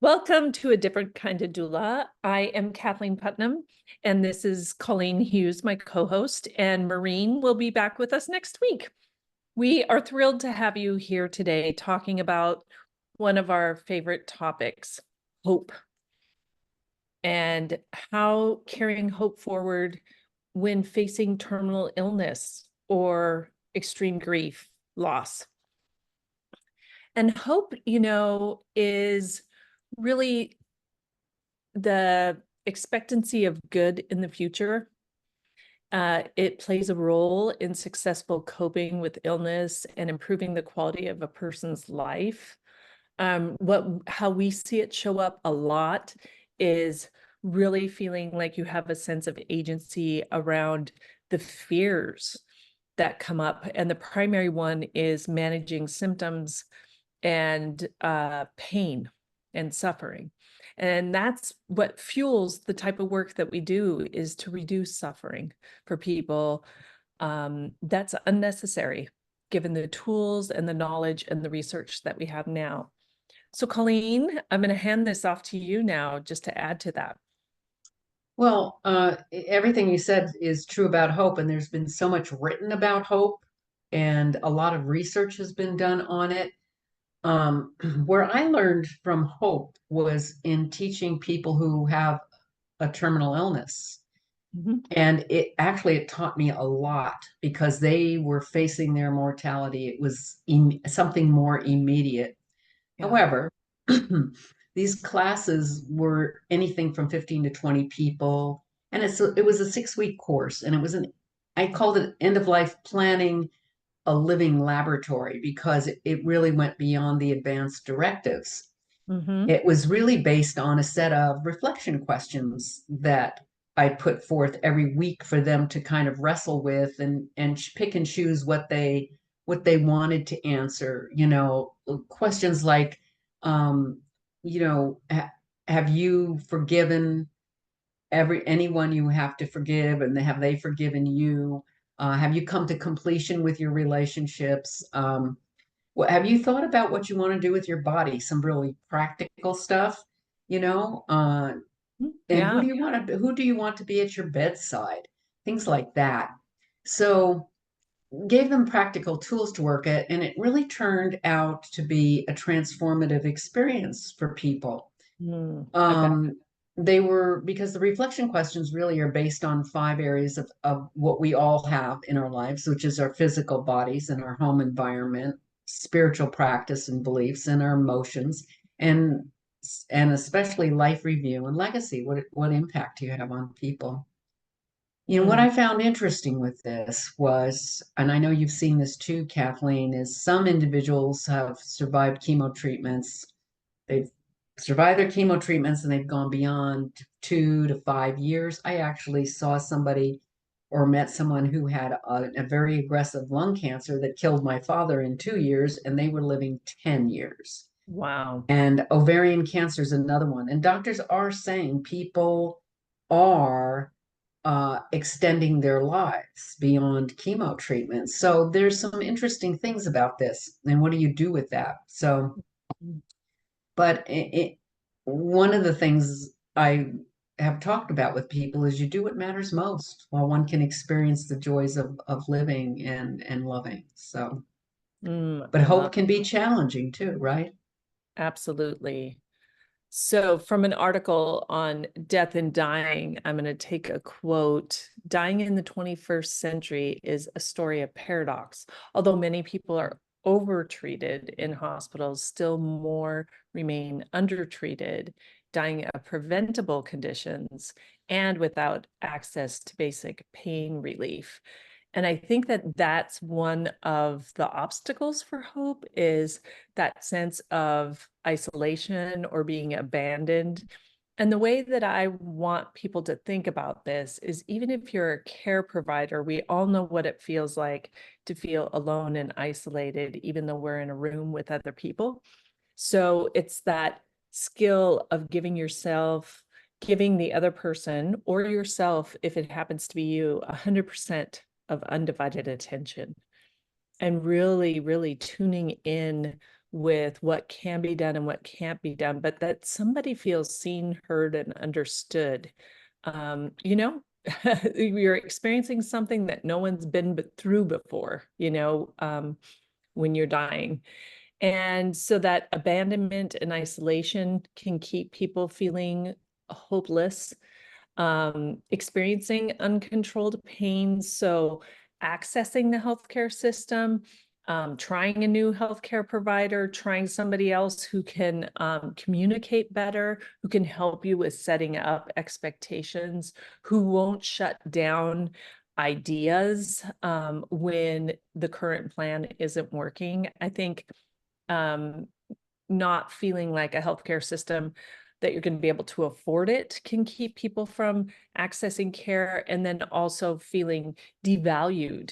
Welcome to A Different Kind of Doula. I am Kathleen Putnam, and this is Colleen Hughes, my co-host, and Maureen will be back with us next week. We are thrilled to have you here today talking about one of our favorite topics, hope, and how carrying hope forward when facing terminal illness or extreme grief, loss. And hope, is really the expectancy of good in the future. It plays a role in successful coping with illness and improving the quality of a person's life. How we see it show up a lot is really feeling like you have a sense of agency around the fears that come up. And the primary one is managing symptoms and pain and suffering. And that's what fuels the type of work that we do, is to reduce suffering for people. That's unnecessary given the tools and the knowledge and the research that we have now. So Colleen, I'm going to hand this off to you now just to add to that. Well, everything you said is true about hope, and there's been so much written about hope, and a lot of research has been done on it. Where I learned from hope was in teaching people who have a terminal illness. Mhm. And it taught me a lot because they were facing their mortality. It was something more immediate. Yeah. However, these classes were anything from 15 to 20 people, and it was a 6-week course, and I called it end of life planning, a living laboratory, because it really went beyond the advanced directives. Mm-hmm. It was really based on a set of reflection questions that I put forth every week for them to kind of wrestle with and pick and choose what they wanted to answer. Questions like, um, have you forgiven anyone you have to forgive, and have they forgiven you? Have you come to completion with your relationships? Have you thought about what you want to do with your body? Some really practical stuff, you know? And Yeah. who do you want to be at your bedside? Things like that. So gave them practical tools to work at, and it really turned out to be a transformative experience for people. I bet. Um, because the reflection questions really are based on 5 areas of what we all have in our lives, which is our physical bodies and our home environment, spiritual practice and beliefs, and our emotions, and and especially life review and legacy. What impact do you have on people? What Mm. I found interesting with this was, and I know you've seen this too, Kathleen, is some individuals have survived chemo treatments. They've survived their chemo treatments and they've gone beyond 2 to 5 years. I actually saw somebody or met someone who had a very aggressive lung cancer that killed my father in 2 years, and they were living 10 years. Wow. And ovarian cancer is another one. And doctors are saying people are extending their lives beyond chemo treatments. So there's some interesting things about this. And what do you do with that? So, but one of the things I have talked about with people is you do what matters most while one can experience the joys of living and loving. So, but I hope love can be challenging too, right? Absolutely. So, from an article on death and dying, I'm going to take a quote. Dying in the 21st century is a story of paradox. Although many people are overtreated in hospitals, still more remain undertreated, dying of preventable conditions and without access to basic pain relief. And I think that that's one of the obstacles for hope, is that sense of isolation or being abandoned. And the way that I want people to think about this is, even if you're a care provider, we all know what it feels like to feel alone and isolated, even though we're in a room with other people. So it's that skill of giving yourself, giving the other person or yourself, if it happens to be you, 100% of undivided attention, and really, really tuning in with what can be done and what can't be done, but that somebody feels seen, heard, and understood. You know, you're experiencing something that no one's been through before, when you're dying. And so that abandonment and isolation can keep people feeling hopeless, experiencing uncontrolled pain. So accessing the healthcare system, trying a new healthcare provider, trying somebody else who can communicate better, who can help you with setting up expectations, who won't shut down ideas when the current plan isn't working. I think not feeling like a healthcare system that you're going to be able to afford it can keep people from accessing care, and then also feeling devalued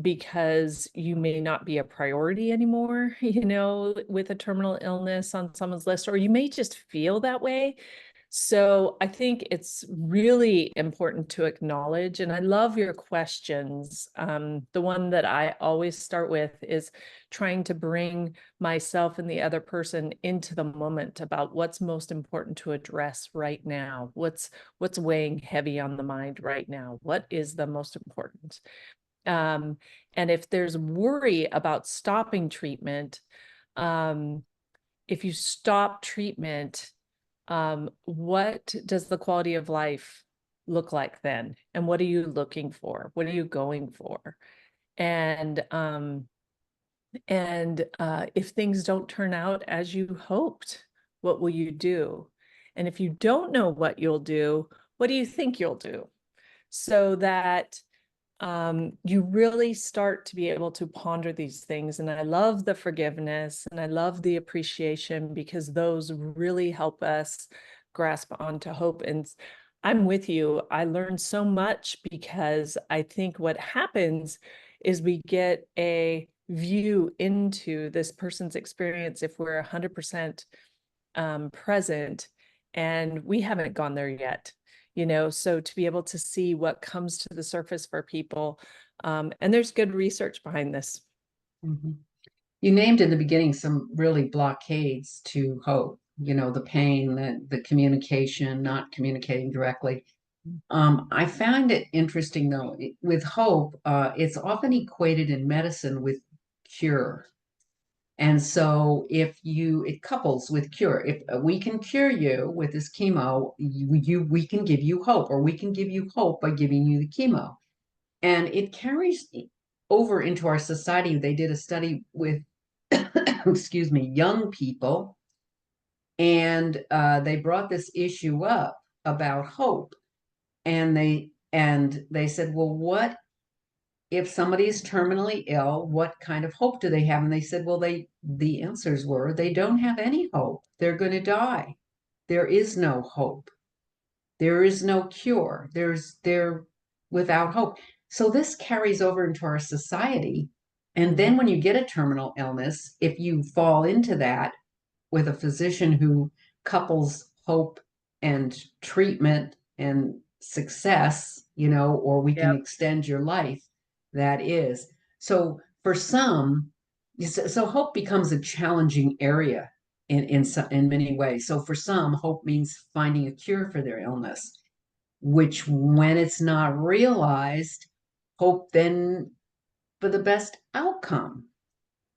because you may not be a priority anymore, with a terminal illness on someone's list, or you may just feel that way. So I think it's really important to acknowledge, and I love your questions. The one that I always start with is trying to bring myself and the other person into the moment about what's most important to address right now. What's weighing heavy on the mind right now? What is the most important? And if there's worry about stopping treatment, if you stop treatment, what does the quality of life look like then? And what are you looking for? What are you going for? And if things don't turn out as you hoped, what will you do? And if you don't know what you'll do, what do you think you'll do? So that you really start to be able to ponder these things. And I love the forgiveness and I love the appreciation, because those really help us grasp onto hope. And I'm with you. I learned so much, because I think what happens is we get a view into this person's experience if we're 100% present, and we haven't gone there yet. So to be able to see what comes to the surface for people, and there's good research behind this. Mhm. You named in the beginning some really blockades to hope, the pain, the communication, not communicating directly. I find it interesting though, with hope, it's often equated in medicine with cure. And so it couples with cure. If we can cure you with this chemo, we can give you hope, or we can give you hope by giving you the chemo. And it carries over into our society. They did a study with, excuse me, young people, and they brought this issue up about hope. And they said, well, what if somebody is terminally ill, what kind of hope do they have? And they said, well, the answers were they don't have any hope. They're going to die. There is no hope. There is no cure. They're without hope. So this carries over into our society. And then when you get a terminal illness, if you fall into that with a physician who couples hope and treatment and success, or we can Yep. extend your life, that is. So for some, so hope becomes a challenging area in many ways. So for some, hope means finding a cure for their illness, which when it's not realized, hope then for the best outcome.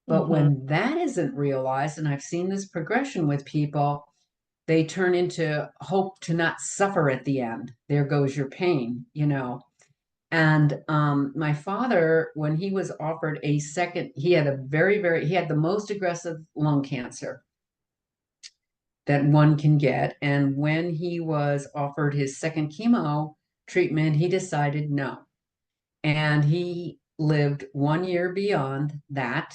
But when that isn't realized, and I've seen this progression with people, they turn into hope to not suffer at the end. There goes your pain. And my father, when he was offered a second, he had he had the most aggressive lung cancer that one can get. And when he was offered his second chemo treatment, he decided no. And he lived 1 year beyond that.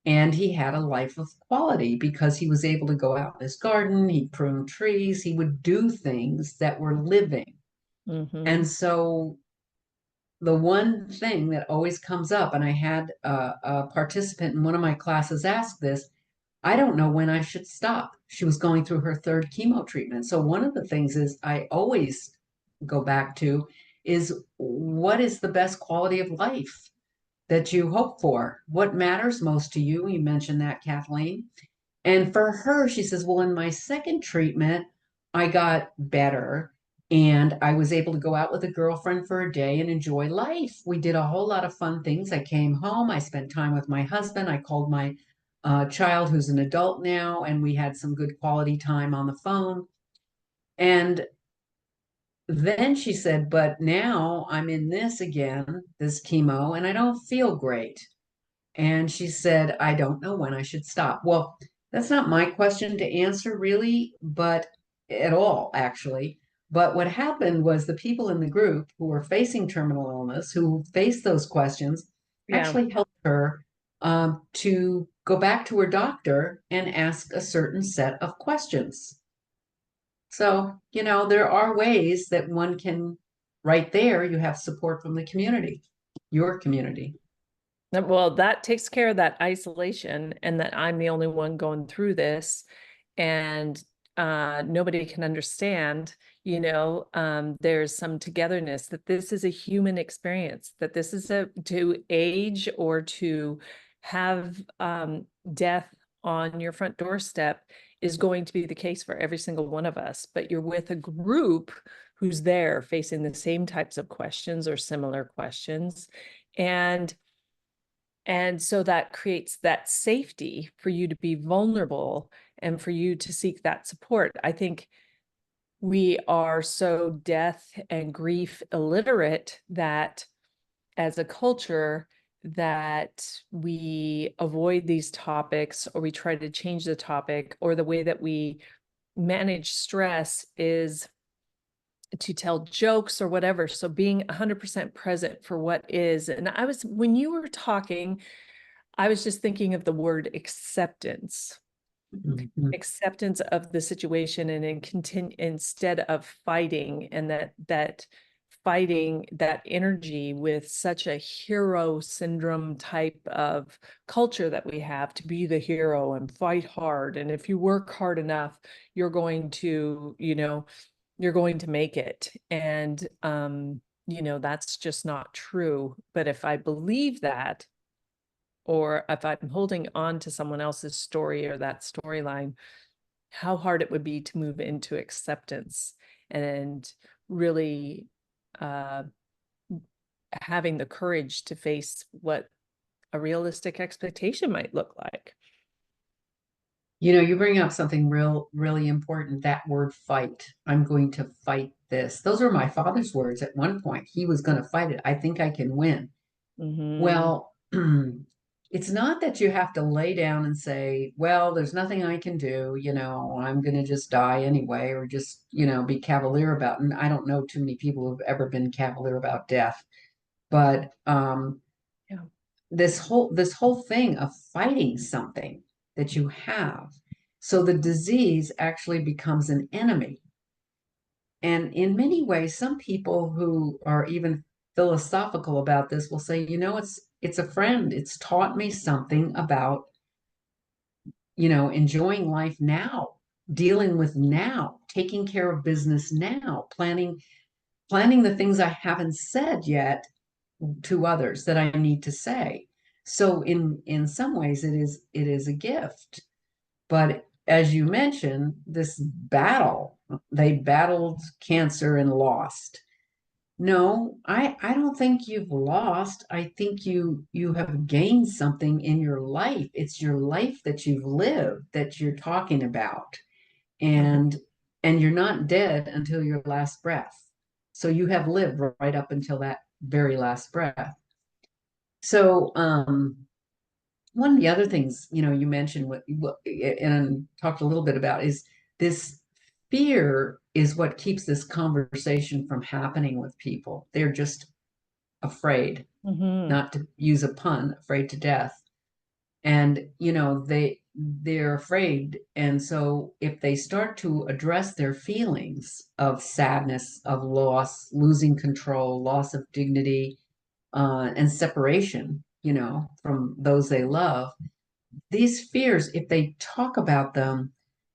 And he had a life of quality because he was able to go out in his garden, he'd prune trees, he would do things that were living. And so the one thing that always comes up, and I had a participant in one of my classes ask this, I don't know when I should stop. She was going through her third chemo treatment. So one of the things is I always go back to is what is the best quality of life? that you hope for? What matters most to you? You mentioned that, Kathleen. And for her, she says, well, in my second treatment, I got better and I was able to go out with a girlfriend for a day and enjoy life. We did a whole lot of fun things. I came home, I spent time with my husband, I called my child who's an adult now, and we had some good quality time on the phone. And then she said, but now I'm in this again, this chemo, and I don't feel great. And she said, I don't know when I should stop. Well, that's not my question to answer, really, but at all, actually. But what happened was the people in the group who were facing terminal illness, who faced those questions, Yeah. actually helped her to go back to her doctor and ask a certain set of questions. So, there are ways that one can, right there, you have support from the community, your community. Well, that takes care of that isolation and that I'm the only one going through this and nobody can understand, there's some togetherness, that this is a human experience, that this is to age or to have death on your front doorstep is going to be the case for every single one of us. But you're with a group who's there facing the same types of questions or similar questions. And so that creates that safety for you to be vulnerable and for you to seek that support. I think we are so death and grief illiterate that as a culture that we avoid these topics, or we try to change the topic, or the way that we manage stress is to tell jokes or whatever. So being 100% present for what is. And when you were talking, I was just thinking of the word acceptance. Mhm. Acceptance of the situation, and instead of fighting, and that fighting that energy with such a hero syndrome type of culture that we have, to be the hero and fight hard. And if you work hard enough, you're going to, you're going to make it. And, that's just not true. But if I believe that, or if I'm holding on to someone else's story or that storyline, how hard it would be to move into acceptance and really uh, having the courage to face what a realistic expectation might look like. You bring up something really important, that word fight. I'm going to fight this. Those are my father's words at one point. He was going to fight it. I think I can win. Mm-hmm. Well, it's not that you have to lay down and say, well, there's nothing I can do, I'm going to just die anyway, or just, be cavalier about, and I don't know too many people who've ever been cavalier about death. But Yeah. this whole thing of fighting something that you have, so the disease actually becomes an enemy. And in many ways, some people who are even philosophical about this will say, it's a friend. It's taught me something about, enjoying life now, dealing with now, taking care of business now, planning the things I haven't said yet to others that I need to say. So in some ways it is a gift. But as you mentioned, this battle, they battled cancer and lost. No, I don't think you've lost. I think you have gained something in your life. It's your life that you've lived that you're talking about. And and you're not dead until your last breath. So you have lived right up until that very last breath. So one of the other things, you mentioned and talked a little bit about is this fear is what keeps this conversation from happening with people. They're just afraid, Mm-hmm. not to use a pun, afraid to death. And, they're afraid. And so if they start to address their feelings of sadness, of loss, losing control, loss of dignity, and separation, from those they love, these fears, if they talk about them,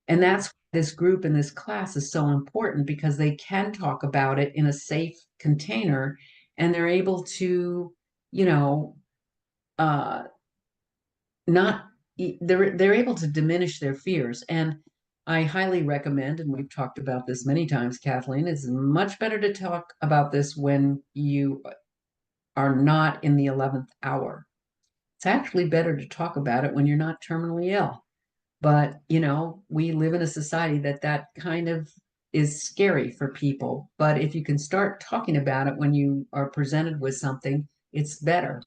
and that's why this group and this class is so important, because they can talk about it in a safe container, and they're able to, you know, uh, not they're able to diminish their fears. And I highly recommend, and we've talked about this many times, Kathleen, it's much better to talk about this when you are not in the 11th hour. It's actually better to talk about it when you're not terminally ill. But, we live in a society that kind of is scary for people. But if you can start talking about it when you are presented with something, it's better.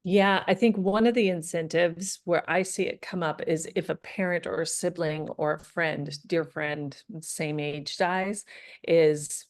Yeah, I think one of the incentives where I see it come up is if a parent or a sibling or a friend, dear friend, same age dies, is,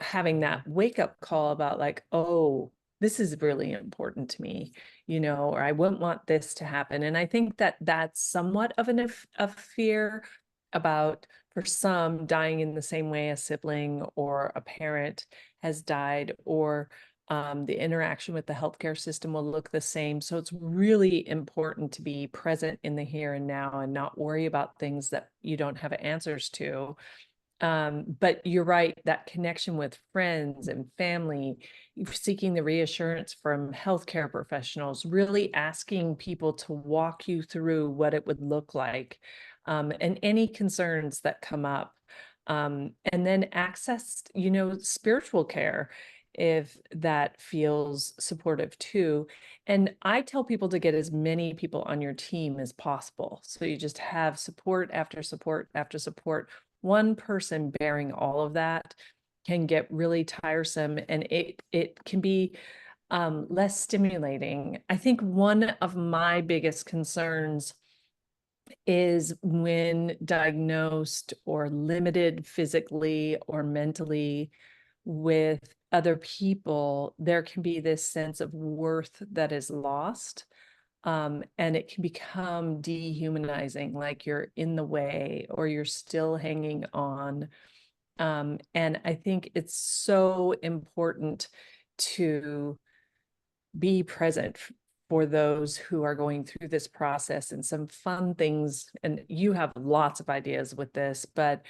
having that wake up call about like, oh, this is really important to me, or I wouldn't want this to happen. And I think that that's somewhat of a fear about, for some, dying in the same way a sibling or a parent has died, or the interaction with the healthcare system will look the same. So it's really important to be present in the here and now and not worry about things that you don't have answers to. But you're right, that connection with friends and family, seeking the reassurance from healthcare professionals, really asking people to walk you through what it would look like, and any concerns that come up. And then access, spiritual care if that feels supportive too. And I tell people to get as many people on your team as possible. So you just have support after support after support. One person bearing all of that can get really tiresome, and it can be less stimulating. I think one of my biggest concerns is when diagnosed or limited physically or mentally with other people, there can be this sense of worth that is lost. And it can become dehumanizing, like you're in the way or you're still hanging on. And I think it's so important to be present for those who are going through this process. And some fun things, and you have lots of ideas with this, but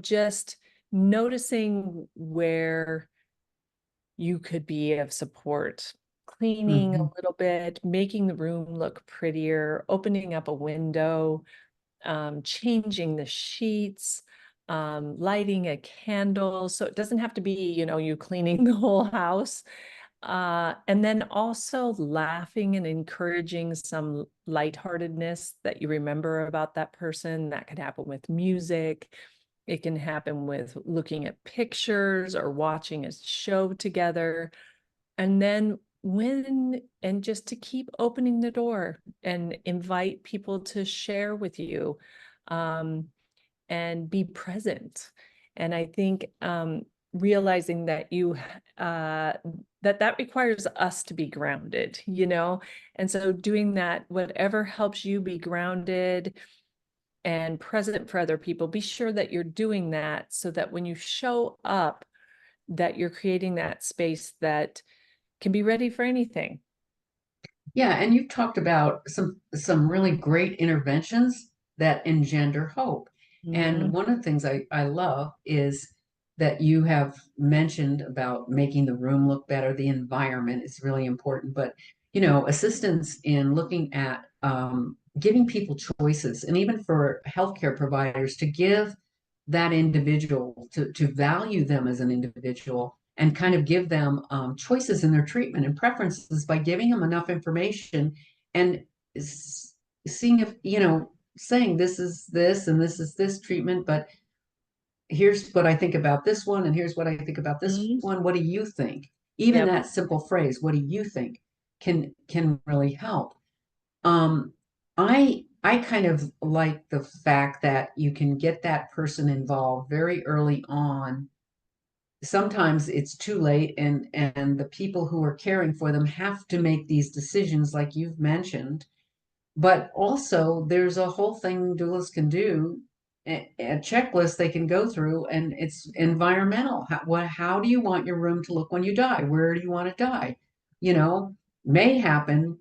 just noticing where you could be of support, cleaning a Mhm. little bit, making the room look prettier, opening up a window, changing the sheets, lighting a candle. So it doesn't have to be, you cleaning the whole house. And then also laughing and encouraging some lightheartedness that you remember about that person. That could happen with music. It can happen with looking at pictures or watching a show together. And then and just to keep opening the door and invite people to share with you, um, and be present. And I think realizing that that requires us to be grounded, and so doing that, whatever helps you be grounded and present for other people, be sure that you're doing that so that when you show up, that you're creating that space that can be ready for anything. Yeah, and you've talked about some really great interventions that engender hope. And Mhm. one of the things I love is that you have mentioned about making the room look better. The environment is really important, but assistance in looking at giving people choices, and even for healthcare providers to give that individual to value them as an individual and kind of give them choices in their treatment and preferences by giving them enough information and seeing if, saying this is this and this is this treatment, but here's what I think about this one and here's what I think about this Mhm. one. What do you think? Even Yep. that simple phrase, what do you think, can really help. I kind of like the fact that you can get that person involved very early on. Sometimes it's too late, and the people who are caring for them have to make these decisions like you've mentioned. But also there's a whole thing doulas can do, a checklist they can go through, and it's environmental. How do you want your room to look when you die? Where do you want to die? You know, may happen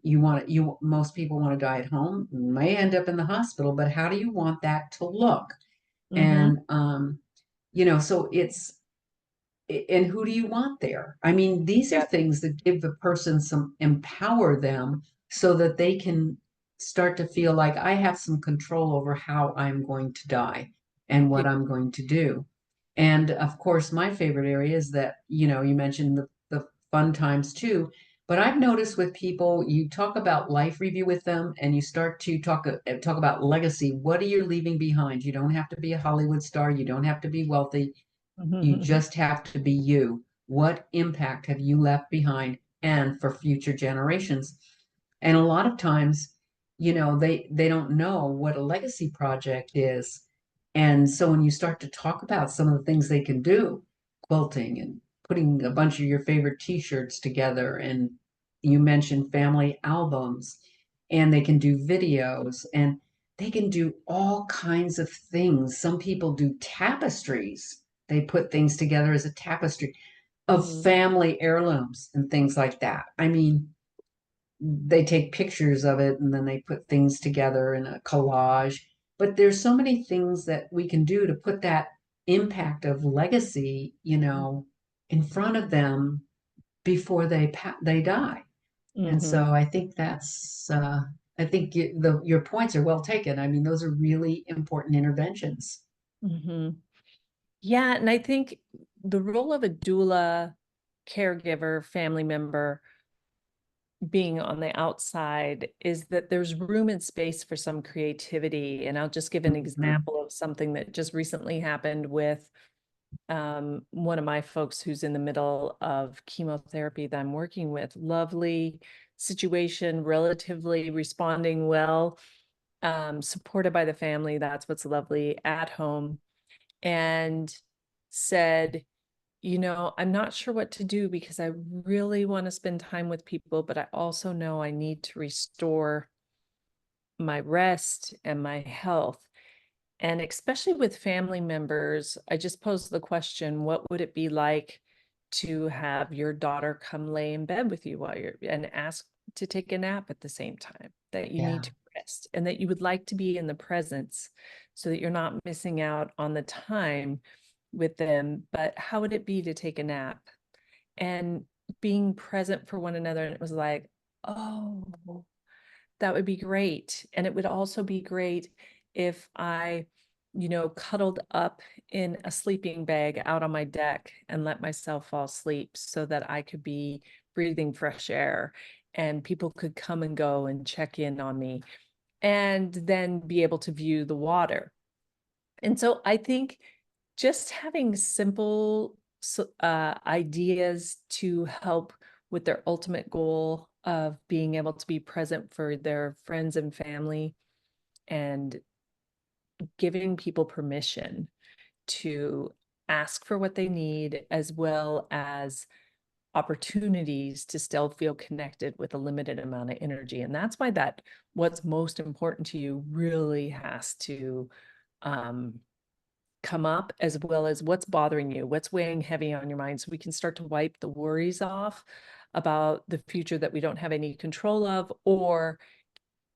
most people want to die at home, may end up in the hospital, but how do you want that to look? Mhm. And so and who do you want there? I mean, these are Yep. things that give the person some, empower them so that they can start to feel like I have some control over how I'm going to die and Yeah. what I'm going to do. And of course, my favorite area is that, you mentioned the fun times too. But I've noticed with people, you talk about life review with them and you start to talk about legacy. What are you leaving behind? You don't have to be a Hollywood star. You don't have to be wealthy. You just have to be you. What impact have you left behind and for future generations? And a lot of times, they don't know what a legacy project is. And so when you start to talk about some of the things they can do, quilting and putting a bunch of your favorite t-shirts together, and you mentioned family albums, and they can do videos, and they can do all kinds of things. Some people do tapestries. They put things together as a tapestry of Mhm. family heirlooms and things like that. I mean, they take pictures of it and then they put things together in a collage. But there's so many things that we can do to put that impact of legacy, in front of them before they die. And so Mhm. I think I think your points are well taken. I mean, those are really important interventions. Mhm. Yeah, and I think the role of a doula, caregiver, family member being on the outside is that there's room and space for some creativity. And I'll just give an Mhm. example of something that just recently happened with one of my folks who's in the middle of chemotherapy that I'm working with. Lovely situation, relatively responding well, supported by the family. That's what's lovely, at home. And said, I'm not sure what to do because I really want to spend time with people, but I also know I need to restore my rest and my health. And especially with family members, I just posed the question, what would it be like to have your daughter come lay in bed with you while you're and ask to take a nap at the same time, that you need Yeah. to rest and that you would like to be in the presence so that you're not missing out on the time with them, but how would it be to take a nap? And being present for one another. And it was like, oh, that would be great. And it would also be great if I, cuddled up in a sleeping bag out on my deck and let myself fall asleep so that I could be breathing fresh air and people could come and go and check in on me and then be able to view the water. And so I think just having simple ideas to help with their ultimate goal of being able to be present for their friends and family and giving people permission to ask for what they need, as well as opportunities to still feel connected with a limited amount of energy. And that's why that what's most important to you really has to um, come up, as well as what's bothering you, what's weighing heavy on your mind, so we can start to wipe the worries off about the future that we don't have any control of, or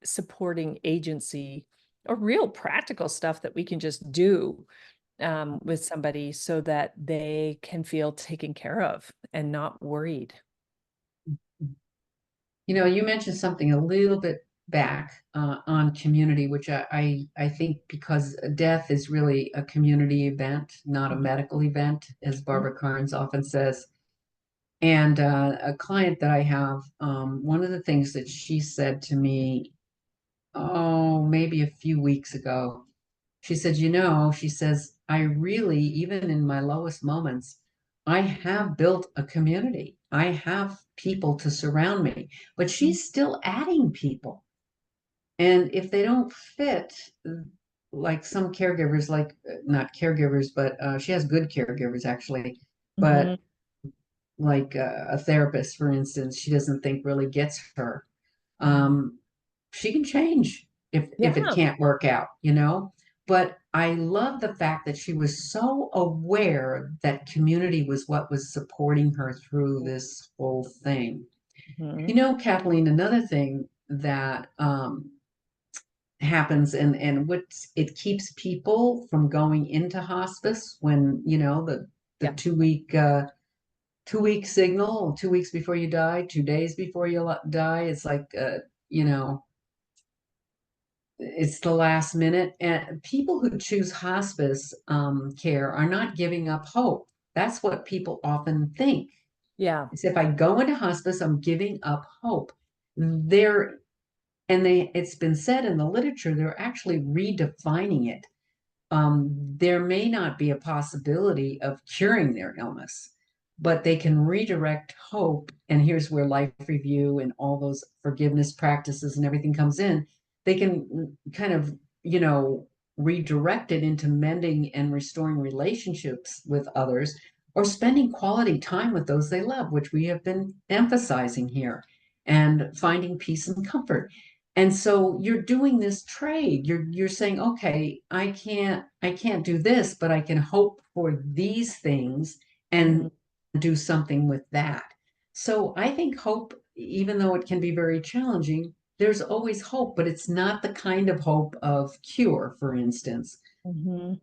supporting agency or real practical stuff that we can just do with somebody so that they can feel taken care of and not worried. You mentioned something a little bit back on community, which I think because death is really a community event, not a Mhm. medical event, as Mhm. Barbara Carnes often says. And a client that I have, one of the things that she said to me, oh, maybe a few weeks ago, she said, she says, I really, even in my lowest moments, I have built a community. I have people to surround me, but she's still adding people. And if they don't fit, like some caregivers, like not caregivers, but she has good caregivers actually, Mhm. but like a therapist, for instance, she doesn't think really gets her. Mhm. Um, she can change if it Yeah. can't work out. But I love the fact that she was so aware that community was what was supporting her through this whole thing. Mhm. Kathleen, another thing that happens and what it keeps people from going into hospice when the the Yeah. 2 week signal, 2 weeks before you die, 2 days before you die. It's like, you know, it's the last minute. And people who choose hospice care are not giving up hope. That's what people often think. Yeah. It's if I go into hospice, I'm giving up hope. They're and it's been said in the literature, they're actually redefining it. There may not be a possibility of curing their illness, but they can redirect hope. And here's where life review and all those forgiveness practices and everything comes in. They can kind of, redirect it into mending and restoring relationships with others or spending quality time with those they love, which we have been emphasizing here, and finding peace and comfort. And so you're doing this trade. You're saying, okay, I can't do this, but I can hope for these things Mhm. and do something with that. So I think hope, even though it can be very challenging, there's always hope, but it's not the kind of hope of cure, for instance. Mhm.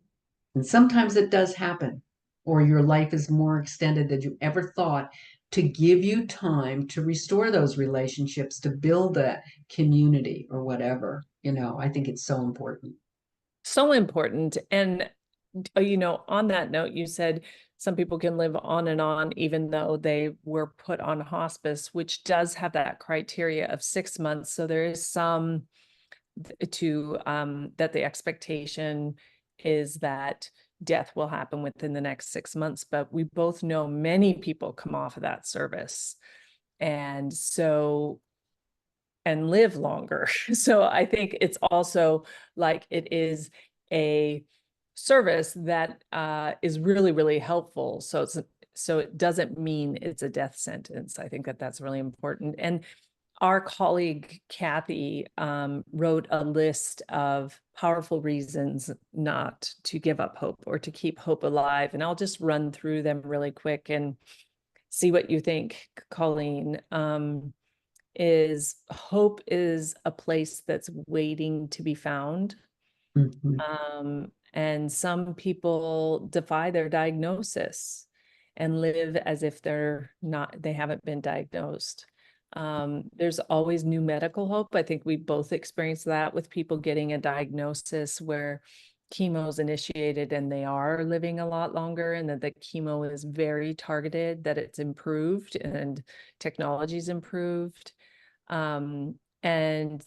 And sometimes it does happen, or your life is more extended than you ever thought, to give you time to restore those relationships, to build a community or whatever. I think it's so important. So important. And, on that note, you said some people can live on and on, even though they were put on hospice, which does have that criteria of 6 months. So there is some that the expectation is that death will happen within the next 6 months. But we both know many people come off of that service. And so and live longer. So I think it's also like it is a service that is really, really helpful. So it doesn't mean it's a death sentence. I think that that's really important. And our colleague Kathy wrote a list of powerful reasons not to give up hope or to keep hope alive. And I'll just run through them really quick and see what you think, Colleen. Is hope is a place that's waiting to be found. Mhm. And some people defy their diagnosis and live as if they haven't been diagnosed. There's always new medical hope. I think we both experienced that with people getting a diagnosis where chemo is initiated and they are living a lot longer, and that the chemo is very targeted, that it's improved and technology's improved, and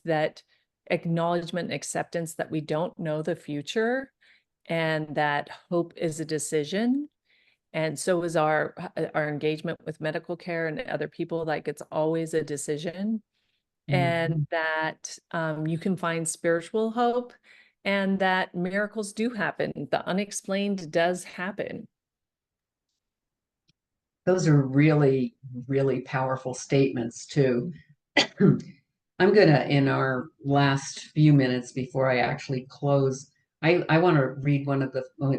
that acknowledgement and acceptance that we don't know the future and that hope is a decision. And so is our engagement with medical care and other people, like it's always a decision. And Mhm. that you can find spiritual hope and that miracles do happen. The unexplained does happen. Those are really, really powerful statements, too. I'm gonna, in our last few minutes before I actually close, I want to read one of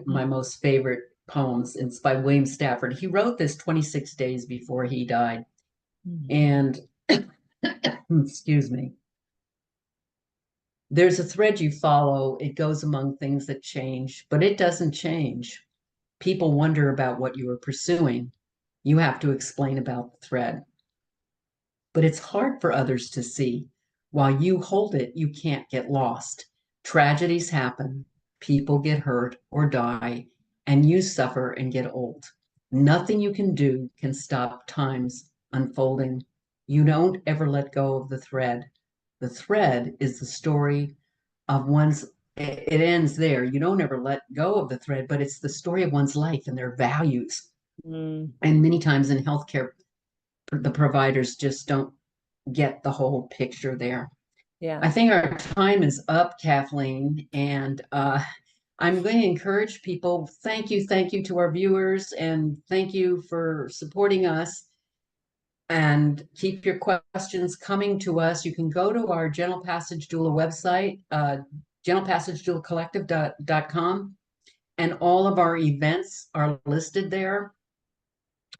my most favorite poems. It's by William Stafford. He wrote this 26 days before he died. Mhm. And excuse me, there's a thread you follow. It goes among things that change, but it doesn't change. People wonder about what you are pursuing. You have to explain about the thread. But it's hard for others to see. While you hold it, you can't get lost. Tragedies happen, people get hurt or die, and you suffer and get old. Nothing you can do can stop time's unfolding. You don't ever let go of the thread. The thread is the story of it ends there. You don't ever let go of the thread, but it's the story of one's life and their values. Mm, And many times in healthcare, the providers just don't get the whole picture there. yeah. I think our time is up, Kathleen, and I'm going to encourage people. Thank you to our viewers, and thank you for supporting us. And keep your questions coming to us. You can go to our Gentle Passage Doula website, gentlepassagedoulacollective.com, and all of our events are listed there.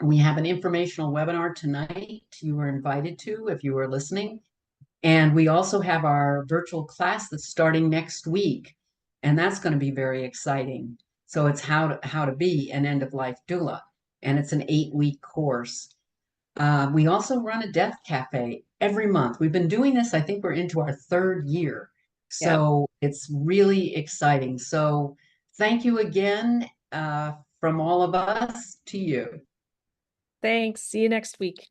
We have an informational webinar tonight you are invited to if you are listening. And we also have our virtual class that's starting next week. And that's going to be very exciting. So it's how to be an end of life doula, and it's an 8-week course. We also run a death cafe every month. We've been doing this, I think we're into our 3rd year. Yep. So it's really exciting. So thank you again from all of us to you. Thanks. See you next week.